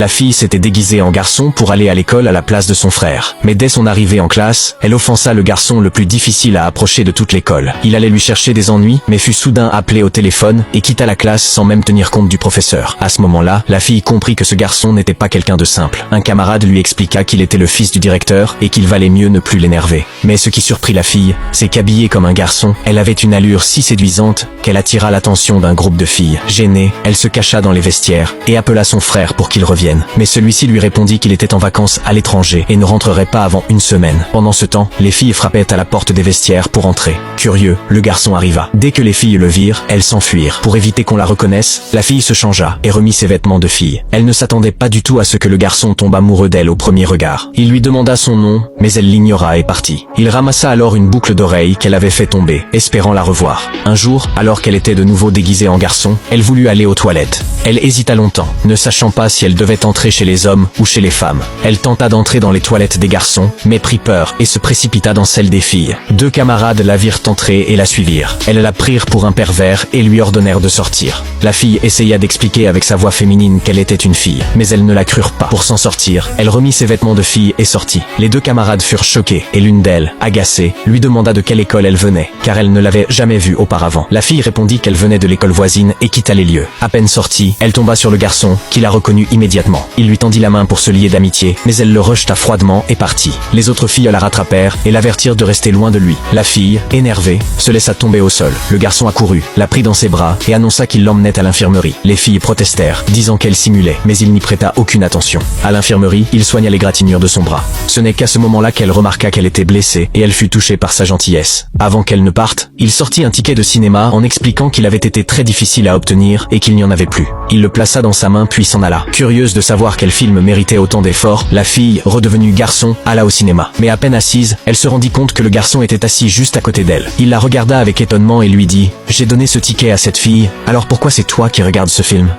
La fille s'était déguisée en garçon pour aller à l'école à la place de son frère. Mais dès son arrivée en classe, elle offensa le garçon le plus difficile à approcher de toute l'école. Il allait lui chercher des ennuis, mais fut soudain appelé au téléphone et quitta la classe sans même tenir compte du professeur. À ce moment-là, la fille comprit que ce garçon n'était pas quelqu'un de simple. Un camarade lui expliqua qu'il était le fils du directeur et qu'il valait mieux ne plus l'énerver. Mais ce qui surprit la fille, c'est qu'habillée comme un garçon, elle avait une allure si séduisante qu'elle attira l'attention d'un groupe de filles. Gênée, elle se cacha dans les vestiaires et appela son frère pour qu'il revienne. Mais celui-ci lui répondit qu'il était en vacances à l'étranger et ne rentrerait pas avant une semaine. Pendant ce temps, les filles frappaient à la porte des vestiaires pour entrer. Curieux, le garçon arriva. Dès que les filles le virent, elles s'enfuirent. Pour éviter qu'on la reconnaisse, la fille se changea et remit ses vêtements de fille. Elle ne s'attendait pas du tout à ce que le garçon tombe amoureux d'elle au premier regard. Il lui demanda son nom, mais elle l'ignora et partit. Il ramassa alors une boucle d'oreille qu'elle avait fait tomber, espérant la revoir. Un jour, alors qu'elle était de nouveau déguisée en garçon, elle voulut aller aux toilettes. Elle hésita longtemps, ne sachant pas si elle devait entrer chez les hommes ou chez les femmes. Elle tenta d'entrer dans les toilettes des garçons, mais prit peur et se précipita dans celles des filles. Deux camarades la virent entrer et la suivirent. Elles la prirent pour un pervers et lui ordonnèrent de sortir. La fille essaya d'expliquer avec sa voix féminine qu'elle était une fille, mais elles ne la crurent pas. Pour s'en sortir, elle remit ses vêtements de fille et sortit. Les deux camarades furent choqués, et l'une d'elles, agacée, lui demanda de quelle école elle venait, car elle ne l'avait jamais vue auparavant. La fille répondit qu'elle venait de l'école voisine et quitta les lieux. À peine sortie, elle tomba sur le garçon, qui la reconnut immédiatement. Il lui tendit la main pour se lier d'amitié, mais elle le rejeta froidement et partit. Les autres filles la rattrapèrent et l'avertirent de rester loin de lui. La fille, énervée, se laissa tomber au sol. Le garçon accourut, la prit dans ses bras et annonça qu'il l'emmenait à l'infirmerie. Les filles protestèrent, disant qu'elle simulait, mais il n'y prêta aucune attention. À l'infirmerie, il soigna l'égratignure de son bras. Ce n'est qu'à ce moment-là qu'elle remarqua qu'elle était blessée et elle fut touchée par sa gentillesse. Avant qu'elle ne parte, il sortit un ticket de cinéma en expliquant qu'il avait été très difficile à obtenir et qu'il n'y en avait plus. Il le plaça dans sa main puis s'en alla. Curieuse de savoir quel film méritait autant d'efforts, la fille, redevenue garçon, alla au cinéma. Mais à peine assise, elle se rendit compte que le garçon était assis juste à côté d'elle. Il la regarda avec étonnement et lui dit « J'ai donné ce ticket à cette fille, alors pourquoi c'est toi qui regardes ce film ?»